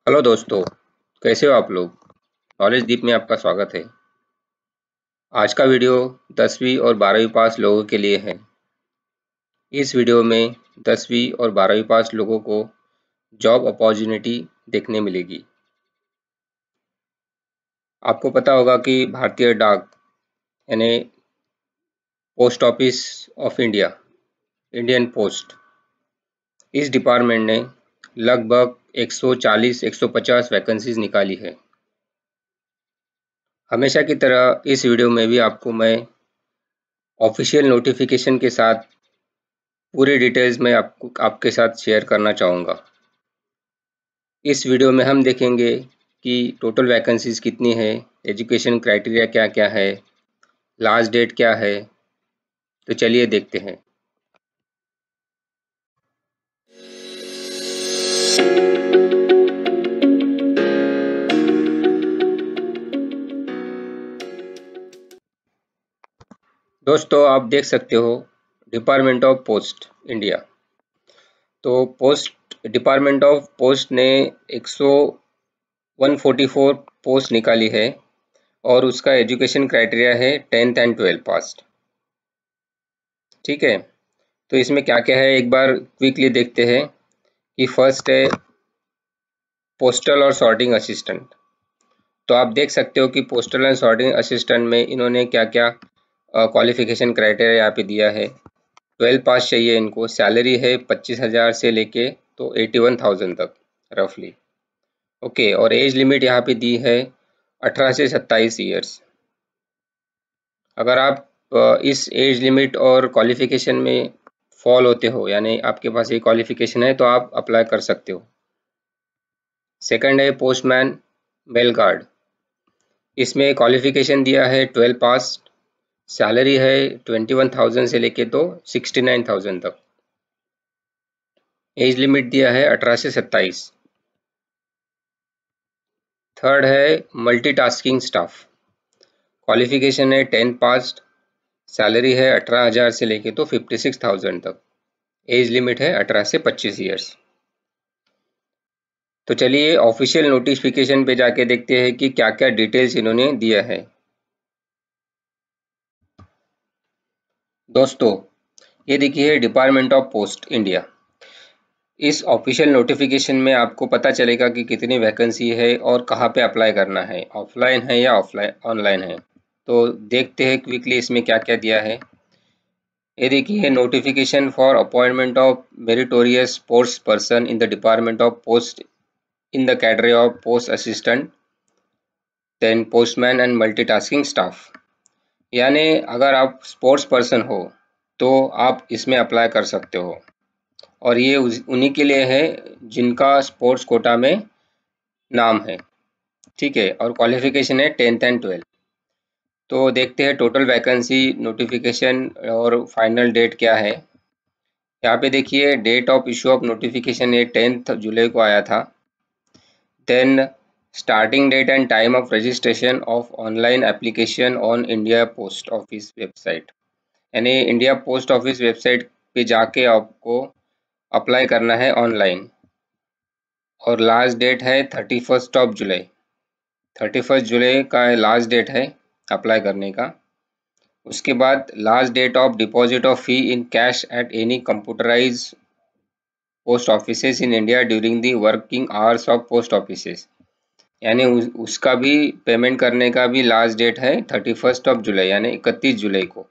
Hello दोस्तों, कैसे हो आप लोग। नॉलेज दीप में आपका स्वागत है। आज का वीडियो 10वीं और 12वीं पास लोगों के लिए है। इस वीडियो में 10वीं और 12वीं पास लोगों को जॉब अपॉर्चुनिटी देखने मिलेगी। आपको पता होगा कि भारतीय डाक यानी post office of India, Indian post, इस डिपार्टमेंट ने लगभग 140-150 वैकेंसीज निकाली है। हमेशा की तरह इस वीडियो में भी आपको मैं ऑफिशियल नोटिफिकेशन के साथ पूरे डिटेल्स में आपके साथ शेयर करना चाहूँगा। इस वीडियो में हम देखेंगे कि टोटल वैकेंसीज कितनी है, एजुकेशन क्राइटेरिया क्या क्या है, लास्ट डेट क्या है। तो चलिए देखते हैं। दोस्तों, आप देख सकते हो डिपार्टमेंट ऑफ पोस्ट इंडिया। तो डिपार्टमेंट ऑफ पोस्ट ने 144 पोस्ट निकाली है और उसका एजुकेशन क्राइटेरिया है 10th एंड 12th पास। ठीक है, तो इसमें क्या क्या है एक बार क्विकली देखते हैं। कि फर्स्ट है पोस्टल और सॉर्टिंग असिस्टेंट। तो आप देख सकते हो कि पोस्टल एंड सॉर्टिंग असिस्टेंट में इन्होंने क्या क्या क्वालिफिकेशन क्राइटेरिया यहाँ पे दिया है। 12 पास चाहिए इनको, सैलरी है 25,000 से लेके तो 81,000 तक रफली। ओके, और एज लिमिट यहाँ पे दी है 18 से 27 ईयर्स। अगर आप इस एज लिमिट और क्वालिफिकेशन में फॉल होते हो, यानी आपके पास ये क्वालिफिकेशन है, तो आप अप्लाई कर सकते हो। सेकंड है पोस्टमैन मेल गार्ड। इसमें क्वालिफिकेशन दिया है 12 पास, सैलरी है 21,000 से लेके तो 69,000 तक। एज लिमिट दिया है 18 से 27। थर्ड है मल्टीटास्किंग स्टाफ। क्वालिफिकेशन है 10 पास, सैलरी है 18,000 से लेके तो 56,000 तक। एज लिमिट है 18 से 25 ईयर्स। तो चलिए ऑफिशियल नोटिफिकेशन पे जाके देखते हैं कि क्या क्या डिटेल्स इन्होंने दिया है। दोस्तों, ये देखिए डिपार्टमेंट ऑफ पोस्ट इंडिया। इस ऑफिशियल नोटिफिकेशन में आपको पता चलेगा कि कितनी वैकेंसी है और कहाँ पे अप्लाई करना है, ऑफलाइन है या ऑफलाइन ऑनलाइन है। तो देखते हैं क्विकली इसमें क्या क्या दिया है। ये देखिए notification for appointment of meritorious post person in the department of post in the category of post assistant, then postman and multitasking staff. यानी अगर आप स्पोर्ट्स पर्सन हो तो आप इसमें अप्लाई कर सकते हो, और ये उन्हीं के लिए है जिनका स्पोर्ट्स कोटा में नाम है। ठीक है, और क्वालिफिकेशन है 10th एंड 12th। तो देखते हैं टोटल वैकेंसी, नोटिफिकेशन और फाइनल डेट क्या है। यहाँ पे देखिए date of issue of notification ये 10th जुलाई को आया था। Then starting date and time of registration of online application on India post office website. यानी इंडिया पोस्ट ऑफिस वेबसाइट पे जाके आपको अप्लाई करना है ऑनलाइन। और लास्ट डेट है 31st ऑफ जुलाई। 31st जुलाई का लास्ट डेट है अप्लाई करने का। उसके बाद last date of deposit of fee in cash at any computerise post offices in India during the working hours of post offices. यानी उसका भी पेमेंट करने का भी लास्ट डेट है 31st ऑफ जुलाई यानी 31 जुलाई को।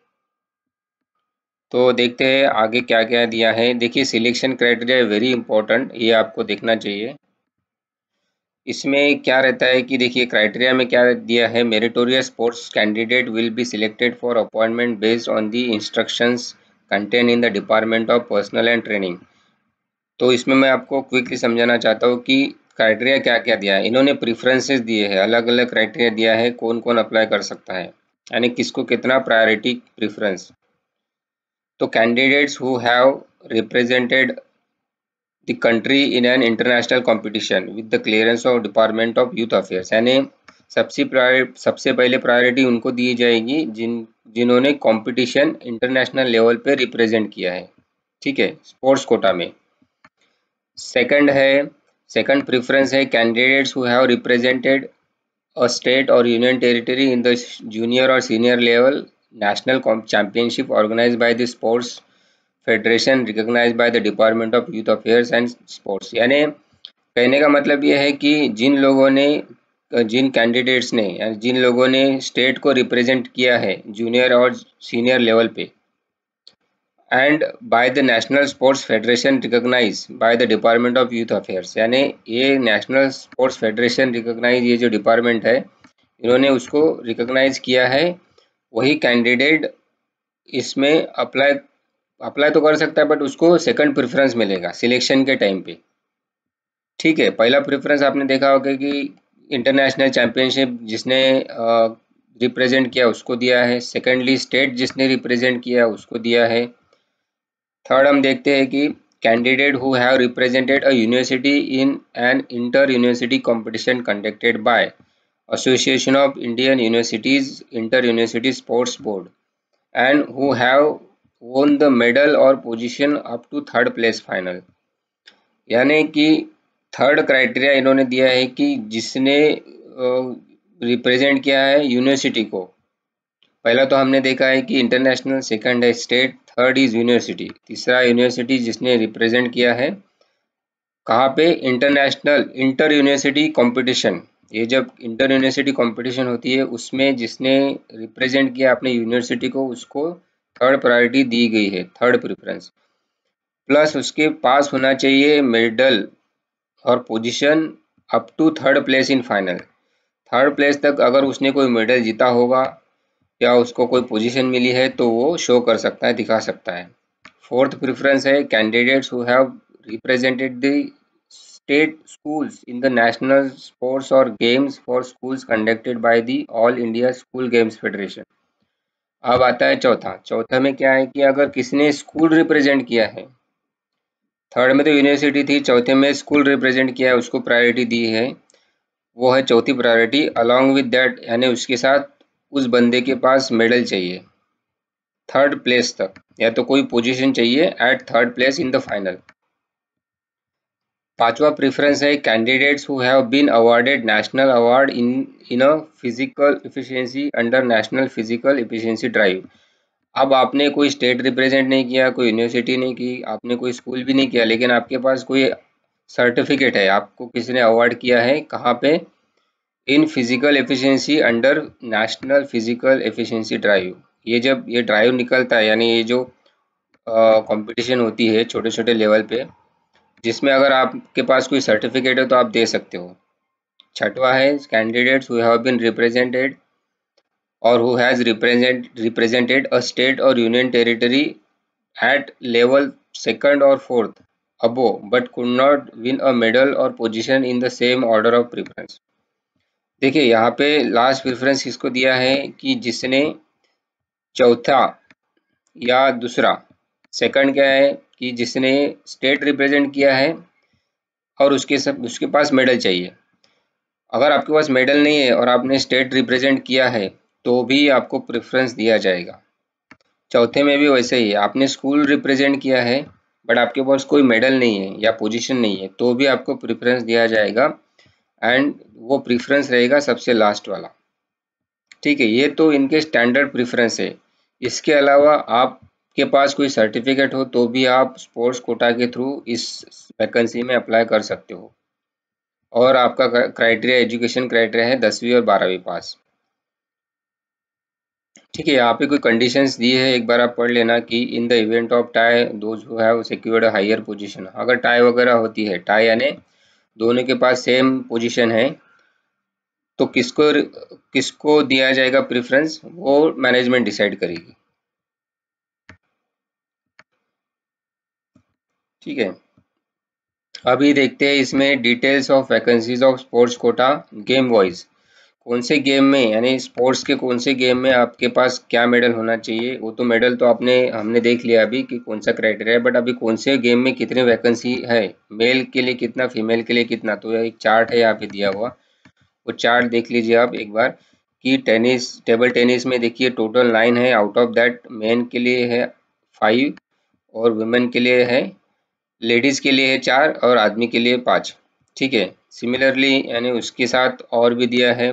तो देखते हैं आगे क्या क्या दिया है। देखिए सिलेक्शन क्राइटेरिया वेरी इंपॉर्टेंट, ये आपको देखना चाहिए। इसमें क्या रहता है कि देखिए क्राइटेरिया में क्या दिया है, meritorious sports candidate will be selected for appointment based on the instructions contain in the department of personal and training. तो इसमें मैं आपको क्विकली समझाना चाहता हूँ कि क्राइटेरिया क्या क्या दिया है। इन्होंने प्रीफरेंसेस दिए हैं, अलग अलग क्राइटेरिया दिया है कौन कौन अप्लाई कर सकता है, यानी किसको कितना प्रायोरिटी प्रीफरेंस। तो candidates who have represented the country in an international competition with the clearance of Department of Youth Affairs। यानी सबसे पहले प्रायोरिटी उनको दी जाएगी जिन्होंने कंपटीशन इंटरनेशनल लेवल पे रिप्रेजेंट किया है। ठीक है, स्पोर्ट्स कोटा में। सेकंड है सेकंड प्रेफरेंस है candidates who have represented a state or union territory in the junior or senior level national championship organized by the sports federation recognized by the department of youth affairs and sports। यानी कहने का मतलब यह है कि जिन candidates ने यानी जिन लोगों ने स्टेट को रिप्रेजेंट किया है जूनियर और सीनियर लेवल पे and by the national sports federation recognise by the department of youth affairs, यानी ये नेशनल स्पोर्ट्स फेडरेशन रिकॉग्नाइज ये जो डिपार्टमेंट है इन्होंने उसको रिकॉग्नाइज किया है, वही कैंडिडेट इसमें अप्लाई अप्लाई तो कर सकता है बट उसको सेकंड प्रेफरेंस मिलेगा सिलेक्शन के टाइम पे। ठीक है, पहला प्रेफरेंस आपने देखा होगा कि इंटरनेशनल चैंपियनशिप जिसने रिप्रेजेंट किया उसको दिया है, सेकेंडली स्टेट जिसने रिप्रेजेंट किया उसको दिया है। थर्ड हम देखते हैं कि candidate who have represented a university in an inter university competition conducted by association of Indian universities inter university sports board and who have won the medal और position up to third place final. यानी कि third criteria इन्होंने दिया है कि जिसने represent किया है यूनिवर्सिटी को। पहला तो हमने देखा है कि इंटरनेशनल, सेकंड है स्टेट, थर्ड इज यूनिवर्सिटी, तीसरा यूनिवर्सिटी जिसने रिप्रेजेंट किया है कहाँ पे, इंटरनेशनल इंटर यूनिवर्सिटी कंपटीशन। ये जब इंटर यूनिवर्सिटी कंपटीशन होती है उसमें जिसने रिप्रेजेंट किया अपने यूनिवर्सिटी को उसको थर्ड प्रायोरिटी दी गई है, थर्ड प्रेफरेंस। प्लस उसके पास होना चाहिए मेडल और position up to third place in final. Third place तक अगर उसने कोई मेडल जीता होगा या उसको कोई पोजीशन मिली है तो वो शो कर सकता है, दिखा सकता है। फोर्थ प्रेफरेंस है candidates who have represented the state schools in the national sports और games for schools conducted by the all India school games federation. अब आता है चौथा। चौथा में क्या है कि अगर किसने स्कूल रिप्रेजेंट किया है, थर्ड में तो यूनिवर्सिटी थी, चौथे में स्कूल रिप्रेजेंट किया है उसको प्रायोरिटी दी है, वो है चौथी प्रायोरिटी। अलॉन्ग विद दैट यानी उसके साथ उस बंदे के पास मेडल चाहिए थर्ड प्लेस तक, या तो कोई पोजीशन चाहिए at third place in the final. पांचवा प्रेफरेंस है candidates who have been awarded national award in a physical efficiency under national physical efficiency drive. अब आपने कोई स्टेट रिप्रेजेंट नहीं किया, कोई यूनिवर्सिटी नहीं की, आपने कोई स्कूल भी नहीं किया, लेकिन आपके पास कोई सर्टिफिकेट है, आपको किसी ने अवार्ड किया है कहाँ पे, in physical efficiency under national physical efficiency drive. ये जब ये ड्राइव निकलता है यानी ये जो कंपटीशन होती है छोटे छोटे लेवल पे, जिसमें अगर आपके पास कोई सर्टिफिकेट है तो आप दे सकते हो। छठवा है candidates who have been represented और who has represented a state और union territory at level second or fourth above but could not win a medal or position in the same order of preference। देखिए यहाँ पे last preference किसको दिया है कि जिसने चौथा या दूसरा, सेकंड क्या है कि जिसने स्टेट रिप्रेजेंट किया है और उसके पास मेडल चाहिए। अगर आपके पास मेडल नहीं है और आपने स्टेट रिप्रेजेंट किया है तो भी आपको प्रेफरेंस दिया जाएगा। चौथे में भी वैसे ही, आपने स्कूल रिप्रेजेंट किया है बट आपके पास कोई मेडल नहीं है या पोजीशन नहीं है तो भी आपको प्रेफरेंस दिया जाएगा एंड वो प्रेफरेंस रहेगा सबसे लास्ट वाला। ठीक है, ये तो इनके स्टैंडर्ड प्रेफरेंस है। इसके अलावा आपके पास कोई सर्टिफिकेट हो तो भी आप स्पोर्ट्स कोटा के थ्रू इस वैकेंसी में अप्लाई कर सकते हो। और आपका क्राइटेरिया, एजुकेशन क्राइटेरिया है 10वीं और 12वीं पास। ठीक है, यहाँ पे कोई कंडीशंस दी है, एक बार आप पढ़ लेना कि in the event of tie those who have secured a higher position. अगर टाई वगैरह होती है, टाई यानी दोनों के पास सेम पोजीशन है, तो किसको किसको दिया जाएगा प्रेफरेंस, वो मैनेजमेंट डिसाइड करेगी। ठीक है, अभी देखते हैं इसमें details of vacancies of sports quota game wise. कौन से गेम में यानी स्पोर्ट्स के कौन से गेम में आपके पास क्या मेडल होना चाहिए, वो तो मेडल तो हमने देख लिया अभी कि कौन सा क्राइटेरिया है, बट अभी कौन से गेम में कितने वैकेंसी है, मेल के लिए कितना, फीमेल के लिए कितना। तो एक चार्ट है यहाँ पे दिया हुआ, वो चार्ट देख लीजिए आप एक बार कि टेनिस, टेबल टेनिस में देखिए टोटल 9 है, आउट ऑफ दैट मेन के लिए है 5 और वुमेन के लिए है, लेडीज के लिए है 4 और आदमी के लिए 5। ठीक है। सिमिलरली यानी उसके साथ और भी दिया है,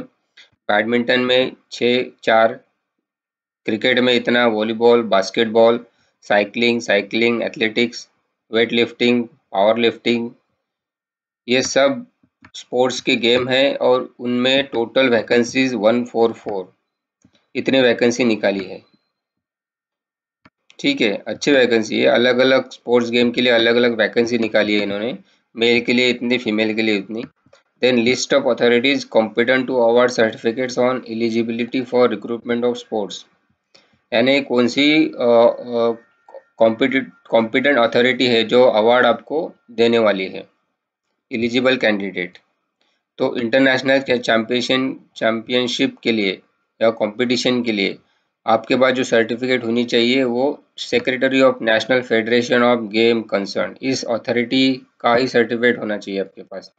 बैडमिंटन में 6-4, क्रिकेट में इतना, volleyball, basketball, cycling, athletics, weight lifting, power lifting, ये सब स्पोर्ट्स के गेम हैं और उनमें टोटल वैकेंसीज 144, इतने वैकेंसी निकाली है। ठीक है, अच्छी वैकेंसी है। अलग अलग स्पोर्ट्स गेम के लिए अलग अलग वैकेंसी निकाली है इन्होंने, मेल के लिए इतनी, फीमेल के लिए इतनी। Then list of authorities competent to award certificates on eligibility for recruitment of sports, यानी कौन सी कॉम्पिटेंट अथॉरिटी है जो अवार्ड आपको देने वाली है, एलिजिबल कैंडिडेट। तो इंटरनेशनल चैंपियनशिप के लिए या कंपटीशन के लिए आपके पास जो सर्टिफिकेट होनी चाहिए वो secretary of national federation of game concern, इस अथॉरिटी का ही सर्टिफिकेट होना चाहिए आपके पास,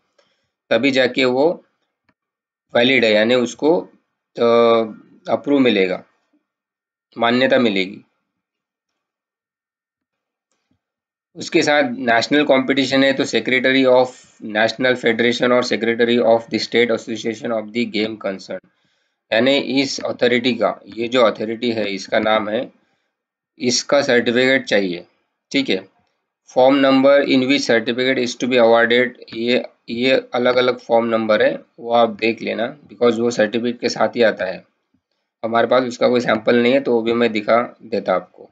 तभी जाके वो वैलिड है, यानी उसको अप्रूव मिलेगा, मान्यता मिलेगी। उसके साथ नेशनल कंपटीशन है तो सेक्रेटरी ऑफ नेशनल फेडरेशन और secretary of the state association of the game concern, यानी इस अथॉरिटी का, ये जो अथॉरिटी है इसका नाम है, इसका सर्टिफिकेट चाहिए। ठीक है। Form number in which certificate is to be awarded, ये अलग अलग फॉर्म नंबर है, वो आप देख लेना, बिकॉज वो सर्टिफिकेट के साथ ही आता है। हमारे पास उसका कोई सैंपल नहीं है तो वो भी मैं दिखा देता आपको।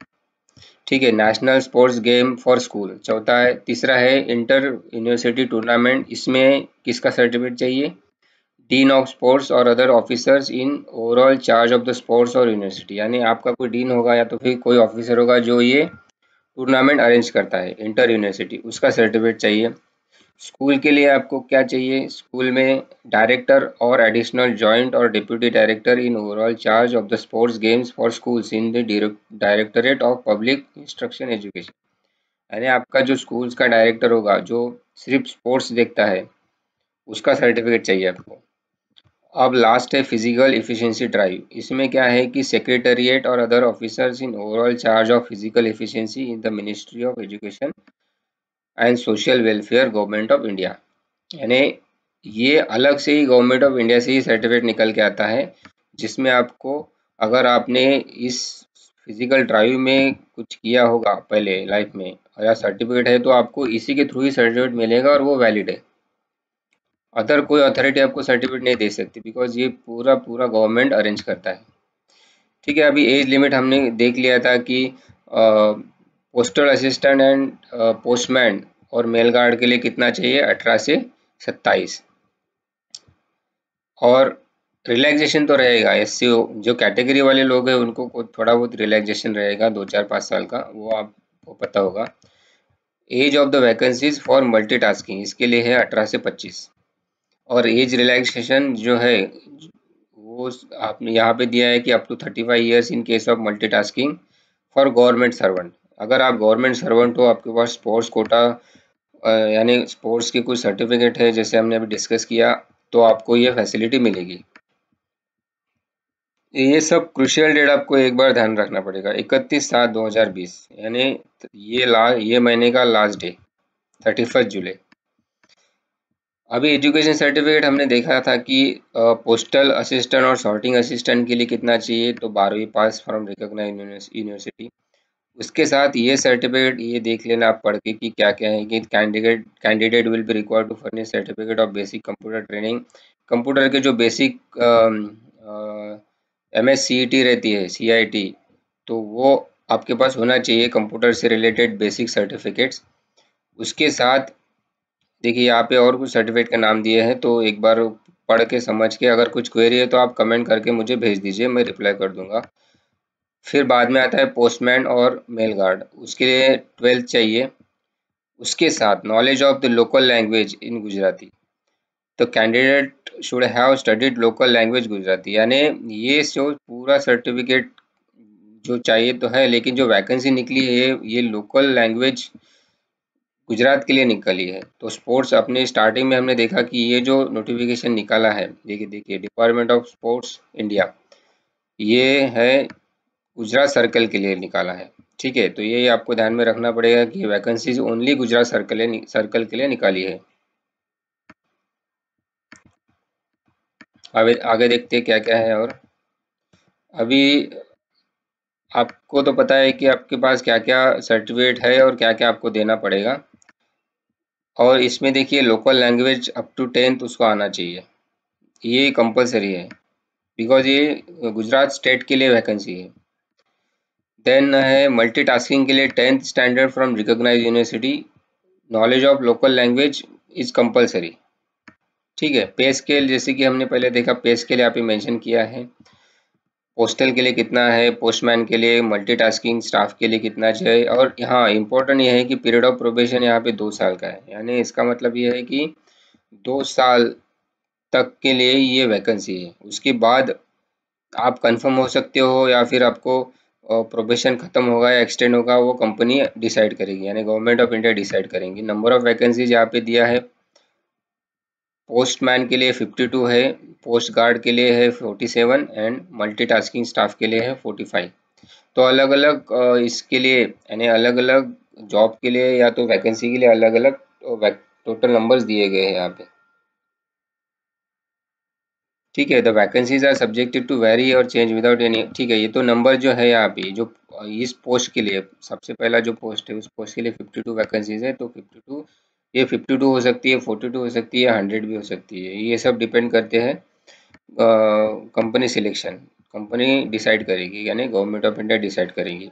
ठीक है। National sports game for school, चौथा है। तीसरा है इंटर यूनिवर्सिटी टूर्नामेंट, इसमें किसका सर्टिफिकेट चाहिए, डीन ऑफ स्पोर्ट्स और other officers in overall charge of the sports और यूनिवर्सिटी, यानी आपका कोई डीन होगा या तो फिर कोई ऑफिसर होगा जो ये टूर्नामेंट अरेंज करता है इंटर यूनिवर्सिटी, उसका सर्टिफिकेट चाहिए। स्कूल के लिए आपको क्या चाहिए, स्कूल में डायरेक्टर और एडिशनल जॉइंट और deputy director in overall charge of the sports games for schools in the directorate of public instruction education, यानी आपका जो स्कूल्स का डायरेक्टर होगा जो सिर्फ स्पोर्ट्स देखता है, उसका सर्टिफिकेट चाहिए आपको। अब लास्ट है फिजिकल एफिशिएंसी ड्राइव, इसमें क्या है कि सेक्रेटेरिएट और other officers in overall charge of physical efficiency in the ministry of education and social welfare government of India, यानी ये अलग से ही गवर्नमेंट ऑफ इंडिया से ही सर्टिफिकेट निकल के आता है, जिसमें आपको, अगर आपने इस फिजिकल ड्राइव में कुछ किया होगा पहले लाइफ में या सर्टिफिकेट है तो आपको इसी के थ्रू ही सर्टिफिकेट मिलेगा और वो वैलिड है। अदर कोई अथॉरिटी आपको सर्टिफिकेट नहीं दे सकती, बिकॉज ये पूरा पूरा गवर्नमेंट अरेंज करता है। ठीक है। अभी एज लिमिट हमने देख लिया था कि पोस्टल असिस्टेंट एंड पोस्टमैन और मेल गार्ड के लिए कितना चाहिए, 18 से 27। और रिलैक्सेशन तो रहेगा, एससी जो कैटेगरी वाले लोग हैं उनको थोड़ा बहुत रिलैक्सेशन रहेगा, 2-4-5 साल का, वो आपको पता होगा। Age of the vacancies for multitasking, इसके लिए है 18 से 25। और एज रिलैक्सेशन जो है वो आपने यहाँ पे दिया है कि up to 35 years in case of multitasking for government servant. अगर आप गवर्नमेंट सर्वेंट हो, आपके पास स्पोर्ट्स कोटा यानी स्पोर्ट्स की कोई सर्टिफिकेट है जैसे हमने अभी डिस्कस किया, तो आपको ये फैसिलिटी मिलेगी। ये सब क्रुशियल डेट आपको एक बार ध्यान रखना पड़ेगा, 31/7/2020, यानी ये महीने का लास्ट डे 31 जुलाई। अभी एजुकेशन सर्टिफिकेट हमने देखा था कि पोस्टल असिस्टेंट और सॉर्टिंग असिस्टेंट के लिए कितना चाहिए, तो 12वीं पास फ्रॉम रिकॉग्नाइज्ड यूनिवर्सिटी। उसके साथ ये सर्टिफिकेट ये देख लेना आप पढ़ के कि क्या क्या है, कि candidate will be required to furnish certificate of basic computer training, computer के जो बेसिक MSCET रहती है, CIT, तो वो आपके पास होना चाहिए, कंप्यूटर से रिलेटेड बेसिक सर्टिफिकेट्स। उसके साथ देखिए यहाँ पे और कुछ सर्टिफिकेट का नाम दिए हैं, तो एक बार पढ़ के समझ के, अगर कुछ क्वेरी है तो आप कमेंट करके मुझे भेज दीजिए, मैं रिप्लाई कर दूंगा। फिर बाद में आता है पोस्टमैन और मेल गार्ड, उसके लिए 12th चाहिए। उसके साथ knowledge of the local language in Gujarati, तो candidate should have studied local language Gujarati, यानी ये जो पूरा सर्टिफिकेट जो चाहिए तो है, लेकिन जो वैकेंसी निकली है ये लोकल लैंग्वेज गुजरात के लिए निकली है। तो स्पोर्ट्स अपने स्टार्टिंग में हमने देखा कि ये जो नोटिफिकेशन निकाला है, देखिए देखिए डिपार्टमेंट ऑफ स्पोर्ट्स इंडिया, ये है गुजरात सर्कल के लिए निकाला है। ठीक है। तो ये आपको ध्यान में रखना पड़ेगा कि वैकेंसीज ओनली गुजरात सर्कल के लिए निकाली है। आगे आगे देखते हैं क्या क्या है। और अभी आपको तो पता है कि आपके पास क्या क्या सर्टिफिकेट है और क्या क्या आपको देना पड़ेगा। और इसमें देखिए local language up to 10th उसको आना चाहिए, ये कंपलसरी है, बिकॉज ये गुजरात स्टेट के लिए वैकेंसी है। देन है मल्टीटास्किंग के लिए 10th standard from recognise university, knowledge of local language is compulsory. ठीक है, पे स्केल जैसे कि हमने पहले देखा, पे स्केल यहाँ पे मेंशन किया है। पोस्टल के लिए कितना है, पोस्टमैन के लिए, मल्टीटास्किंग स्टाफ के लिए कितना चाहिए। और यहाँ इम्पोर्टेंट ये है कि पीरियड ऑफ प्रोबेशन यहाँ पे 2 साल का है, यानी इसका मतलब ये है कि 2 साल तक के लिए ये वैकेंसी है। उसके बाद आप कंफर्म हो सकते हो या फिर आपको प्रोबेशन खत्म होगा या एक्सटेंड होगा, वो कंपनी डिसाइड करेगी, यानी गवर्नमेंट ऑफ इंडिया डिसाइड करेंगी। नंबर ऑफ वैकेंसीज यहाँ पे दिया है, पोस्टमैन के लिए 52 है, पोस्ट गार्ड के लिए है 47 एंड मल्टीटास्किंग स्टाफ के लिए है 45। तो अलग अलग इसके लिए यानी अलग अलग जॉब के लिए या तो वैकेंसी के लिए अलग अलग टोटल नंबर्स दिए गए हैं यहाँ पे। ठीक है, the vacancies are subjected to vary or change without any. ठीक है, ये तो नंबर जो है यहाँ पे जो इस पोस्ट के लिए सबसे पहला जो पोस्ट है उस पोस्ट के लिए 52 वैकेंसीज है। तो 52, ये 52 हो सकती है, 42 हो सकती है, 100 भी हो सकती है। ये सब डिपेंड करते हैं कंपनी सिलेक्शन, कंपनी डिसाइड करेगी, यानी गवर्नमेंट ऑफ इंडिया डिसाइड करेगी।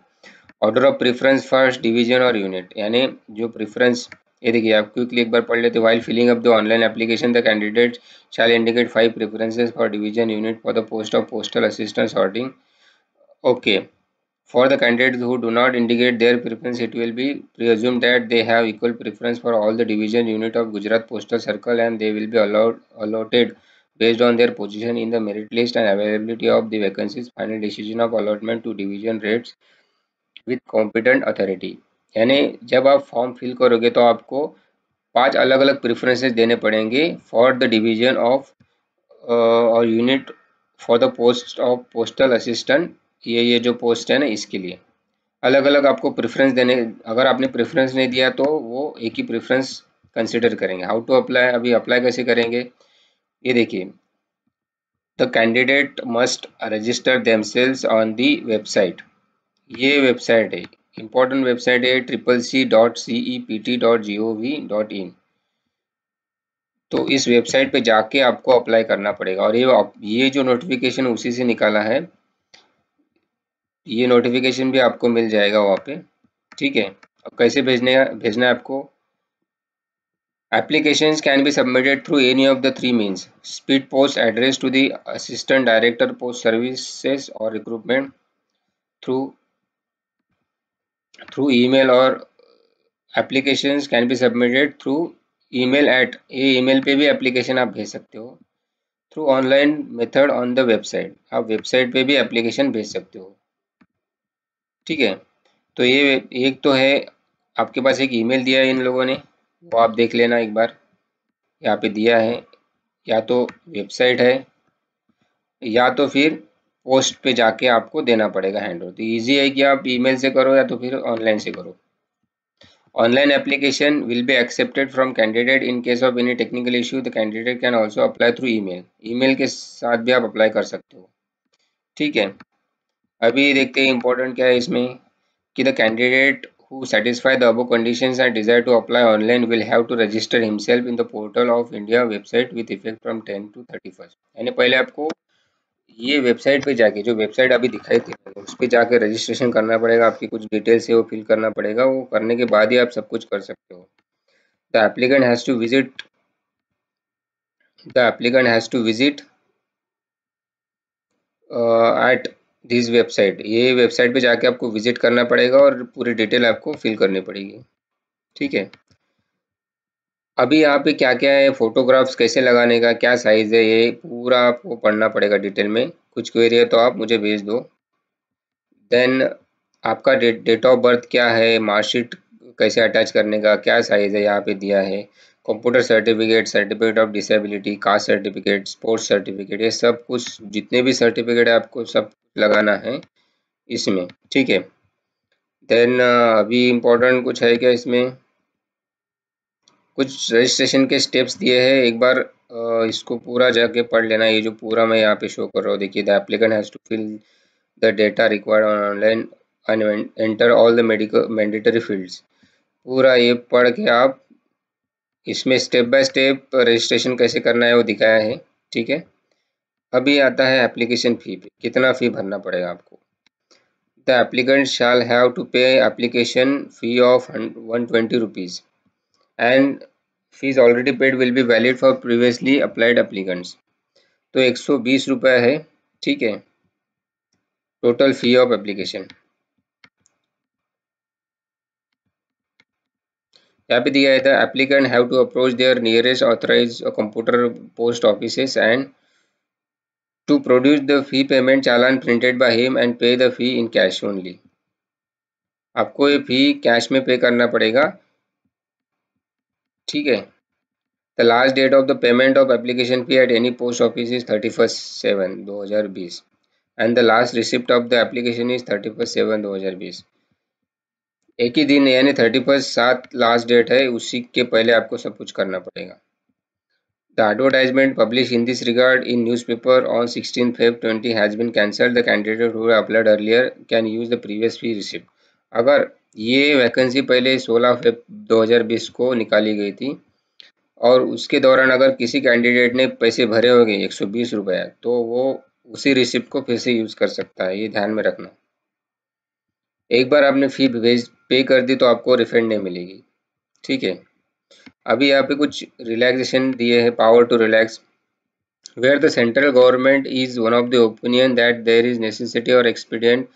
Order of preference first division और यूनिट, यानी जो प्रेफरेंस, ये देखिए आप क्विकली एक बार पढ़ लेते। While filling up the online application the candidate shall indicate 5 preferences for division unit for the post of postal assistant sorting. Okay, for the candidates who do not indicate their preference, it will be presumed that they have equal preference for all the division unit of Gujarat Postal Circle, and they will be allotted based on their position in the merit list and availability of the vacancies. Final decision of allotment to division rates with competent authority। यानी जब आप form fill करोगे तो आपको 5 अलग अलग preferences देने पड़ेंगे फॉर द डिवीजन ऑफ और unit for the post of postal assistant. ये जो पोस्ट है ना, इसके लिए अलग अलग आपको प्रेफरेंस देने। अगर आपने प्रेफरेंस नहीं दिया तो वो एक ही प्रेफरेंस कंसिडर करेंगे। हाउ टू अप्लाई, अभी अप्लाई कैसे करेंगे ये देखिए। The candidate must register themselves on the website, ये वेबसाइट है, इंपॉर्टेंट वेबसाइट है, CCC.CEPT.gov.in। तो इस वेबसाइट पे जाके आपको अप्लाई करना पड़ेगा। और ये जो नोटिफिकेशन उसी से निकाला है, ये नोटिफिकेशन भी आपको मिल जाएगा वहाँ पे। ठीक है, अब कैसे भेजना है आपको। Applications can be submitted through any of the three means: speed post addressed to the Assistant Director Post Services, or recruitment through email, or applications can be submitted through email at, ये email पे भी application आप भेज सकते हो। Through online method on the website, आप website पे भी एप्लीकेशन भेज सकते हो। ठीक है, तो ये एक तो है, आपके पास एक ईमेल दिया है इन लोगों ने, वो आप देख लेना एक बार, यहाँ पे दिया है। या तो वेबसाइट है या तो फिर पोस्ट पे जाके आपको देना पड़ेगा हैंड ओवर। तो ईजी है कि आप ईमेल से करो या तो फिर ऑनलाइन से करो। Online application will be accepted from candidate in case of any technical issue. The candidate can also apply through email, email के साथ भी आप अप्लाई कर सकते हो। ठीक है, अभी देखते हैं इंपॉर्टेंट क्या है इसमें, कि the candidate who satisfy the above conditions and desire to apply online will have to register himself in the portal of India website with effect from 10 to 31st। यानी पहले आपको ये वेबसाइट पे जाके, जो वेबसाइट अभी दिखाई थी उस पे जाके रजिस्ट्रेशन करना पड़ेगा, आपकी कुछ डिटेल्स है वो फिल करना पड़ेगा। वो करने के बाद ही आप सब कुछ कर सकते हो। The applicant has to visit the applicant has to visit at this website, ये वेबसाइट पे जाके आपको विजिट करना पड़ेगा और पूरी डिटेल आपको फिल करनी पड़ेगी। ठीक है, अभी यहाँ पे क्या क्या है, फोटोग्राफ्स कैसे लगाने का, क्या साइज़ है, ये पूरा आपको पढ़ना पड़ेगा डिटेल में। कुछ क्वेरी है तो आप मुझे भेज दो। देन आपका डेट ऑफ बर्थ क्या है, मार्कशीट कैसे अटैच करने का, क्या साइज़ है यहाँ पे दिया है, computer certificate, certificate of disability, caste certificate, sports certificate, ये सब कुछ जितने भी सर्टिफिकेट है आपको सब लगाना है इसमें। ठीक है, देन अभी इम्पोर्टेंट कुछ है क्या इसमें, कुछ रजिस्ट्रेशन के स्टेप्स दिए हैं, एक बार इसको पूरा जाके पढ़ लेना। ये जो पूरा मैं यहाँ पे शो कर रहा हूँ, देखिए, the applicant has to fill the data required online and enter all the medical mandatory fields. पूरा ये पढ़ के आप इसमें स्टेप बाय स्टेप रजिस्ट्रेशन कैसे करना है वो दिखाया है। ठीक है। अभी आता है एप्लीकेशन फ़ी पे, कितना फ़ी भरना पड़ेगा आपको। The applicant shall have to pay application fee of 120 rupees and fees already paid will be valid for previously applied applicants. तो 120 रुपये है। ठीक है, टोटल फी ऑफ एप्लीकेशन। यहाँ पे दिया है the applicant have to approach their nearest authorise computer post offices and to produce the fee payment challan printed by him and pay the fee in cash only. आपको ये फी cash में पे करना पड़ेगा। ठीक है। The last date of the payment of application fee at any post office is 31/7/2020 and the last receipt of the application is 31/7/2020। एक ही दिन यानी 31/7 लास्ट डेट है, उसी के पहले आपको सब कुछ करना पड़ेगा। The advertisement publish in this regard in newspaper on 16 Feb 2020 has been cancelled. The candidate who applied earlier can use the previous fee receipt. अगर ये वैकेंसी पहले 16 Feb 2020 को निकाली गई थी और उसके दौरान अगर किसी कैंडिडेट ने पैसे भरे होंगे 120 रुपये, तो वो उसी रिसिप्ट को फिर से यूज़ कर सकता है। ये ध्यान में रखना। एक बार आपने फी भेज पे कर दी तो आपको रिफंड नहीं मिलेगी। ठीक है। अभी यहाँ पे कुछ रिलैक्सेशन दिए हैं, power to relax where the central government is one of the opinion that there is necessity और expedient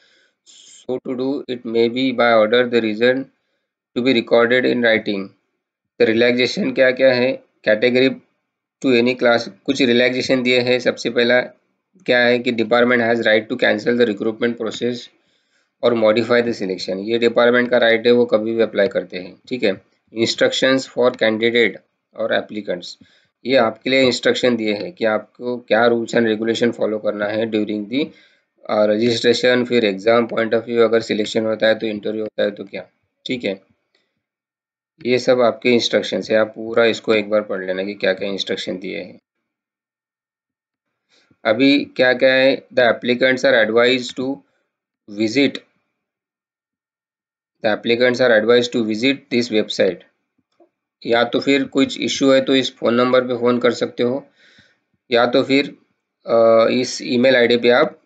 so to do it may be by order the reason to be recorded in writing. The relaxation क्या क्या है, category to any class, कुछ relaxation दिए हैं। सबसे पहला क्या है कि department has right to cancel the recruitment process और मॉडिफाई द सिलेक्शन। ये डिपार्टमेंट का राइट है, वो कभी भी अप्लाई करते हैं। ठीक है। इंस्ट्रक्शंस फॉर कैंडिडेट और एप्लीकेंट्स, ये आपके लिए इंस्ट्रक्शन दिए हैं कि आपको क्या रूल्स एंड रेगुलेशन फॉलो करना है ड्यूरिंग दी रजिस्ट्रेशन, फिर एग्जाम पॉइंट ऑफ व्यू, अगर सिलेक्शन होता है तो इंटरव्यू होता है तो क्या। ठीक है। ये सब आपके इंस्ट्रक्शंस है, आप पूरा इसको एक बार पढ़ लेना कि क्या क्या इंस्ट्रक्शन दिए हैं। अभी क्या क्या है, the applicants are advise to visit the applicants are advise to visit this website. या तो फिर कुछ इश्यू है तो इस फ़ोन नंबर पे फ़ोन कर सकते हो, या तो फिर इस ईमेल आईडी पे आप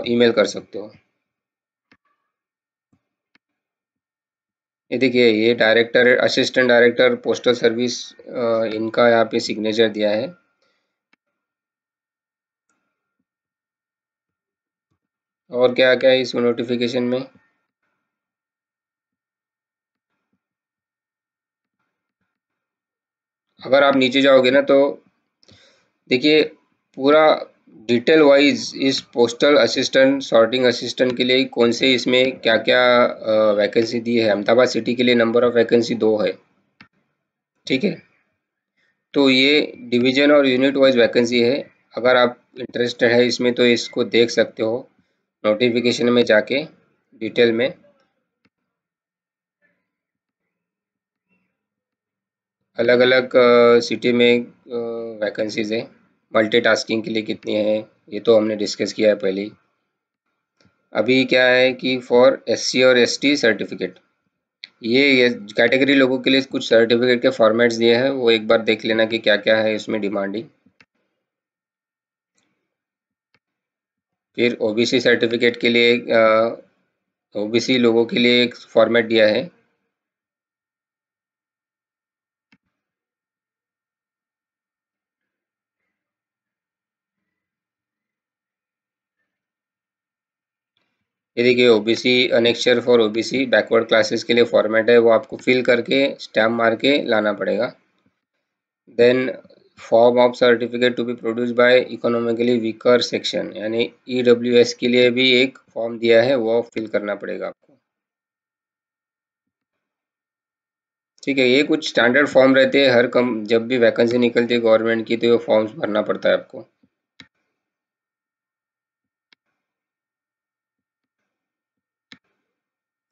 ईमेल कर सकते हो। ये देखिए, ये director, assistant director postal service, इनका यहाँ पे सिग्नेचर दिया है। और क्या क्या है इस नोटिफिकेशन में, अगर आप नीचे जाओगे ना तो देखिए पूरा डिटेल वाइज इस पोस्टल असिस्टेंट, सॉर्टिंग असिस्टेंट के लिए कौन से इसमें क्या क्या वैकेंसी दी है। अहमदाबाद सिटी के लिए नंबर ऑफ वैकेंसी 2 है। ठीक है। तो ये डिवीजन और यूनिट वाइज वैकेंसी है। अगर आप इंटरेस्टेड है इसमें तो इसको देख सकते हो नोटिफिकेशन में जाके डिटेल में। अलग अलग सिटी में वैकेंसीज है। मल्टीटास्किंग के लिए कितनी है ये तो हमने डिस्कस किया है पहले ही। अभी क्या है कि फॉर एससी और एसटी सर्टिफिकेट, ये कैटेगरी लोगों के लिए कुछ सर्टिफिकेट के फॉर्मेट्स दिए हैं, वो एक बार देख लेना कि क्या क्या है इसमें डिमांडिंग। फिर ओबीसी सर्टिफिकेट के लिए ओबीसी लोगों के लिए एक फॉर्मेट दिया है। ये देखिए, OBC annexure for OBC backward classes के लिए फॉर्मेट है, वो आपको फिल करके स्टैम्प मार के लाना पड़ेगा। Then form of certificate to be produce by economically weaker section, यानी ईडब्ल्यूएस के लिए भी एक फॉर्म दिया है, वो फिल करना पड़ेगा आपको। ठीक है। ये कुछ स्टैंडर्ड फॉर्म रहते हैं, हर कम जब भी वैकेंसी निकलती है गवर्नमेंट की तो ये फॉर्म्स भरना पड़ता है आपको।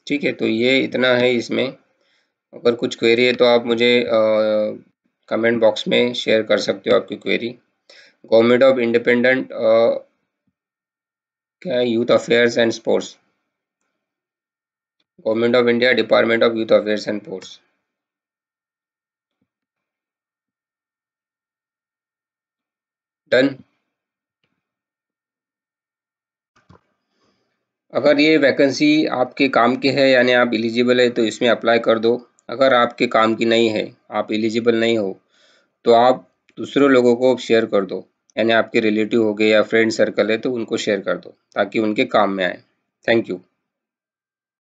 ठीक है। तो ये इतना है इसमें। अगर कुछ क्वेरी है तो आप मुझे कमेंट बॉक्स में शेयर कर सकते हो आपकी क्वेरी। गवर्नमेंट ऑफ इंडिपेंडेंट क्या है? Youth affairs and sports, government of India, department of youth affairs and sports. Done. अगर ये वैकेंसी आपके काम की है यानी आप एलिजिबल है तो इसमें अप्लाई कर दो। अगर आपके काम की नहीं है, आप एलिजिबल नहीं हो, तो आप दूसरों लोगों को शेयर कर दो, यानी आपके रिलेटिव हो गए या फ्रेंड सर्कल है तो उनको शेयर कर दो ताकि उनके काम में आए। Thank you.